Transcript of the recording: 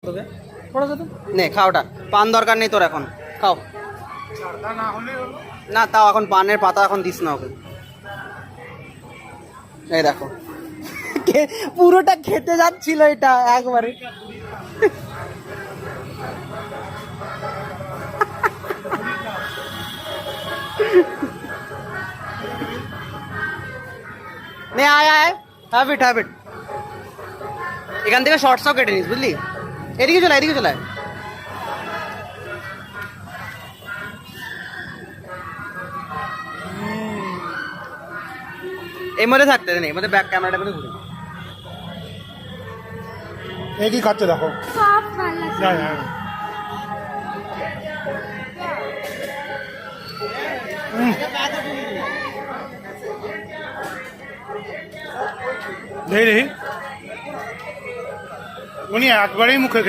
তোকে নে খাওটা পান দরকার নেই তোর এখন খাও না তাও এখন পানের পাতা এখন দিস না ওকে এই দেখো পুরোটা খেতে যাচ্ছিল এটা একবারে নে আয় আয় হ্যাবিট হ্যাবিট এখান থেকে শর্টসও কেটে নিস বুঝলি এদিকে চলে এদিকে চলে এই মধ্যে থাকতে নেই মধ্যে ব্যাক ক্যামেরাটা করে ঘুরে একই খাচ্ছে দেখো দেখি উনি একবারেই মুখে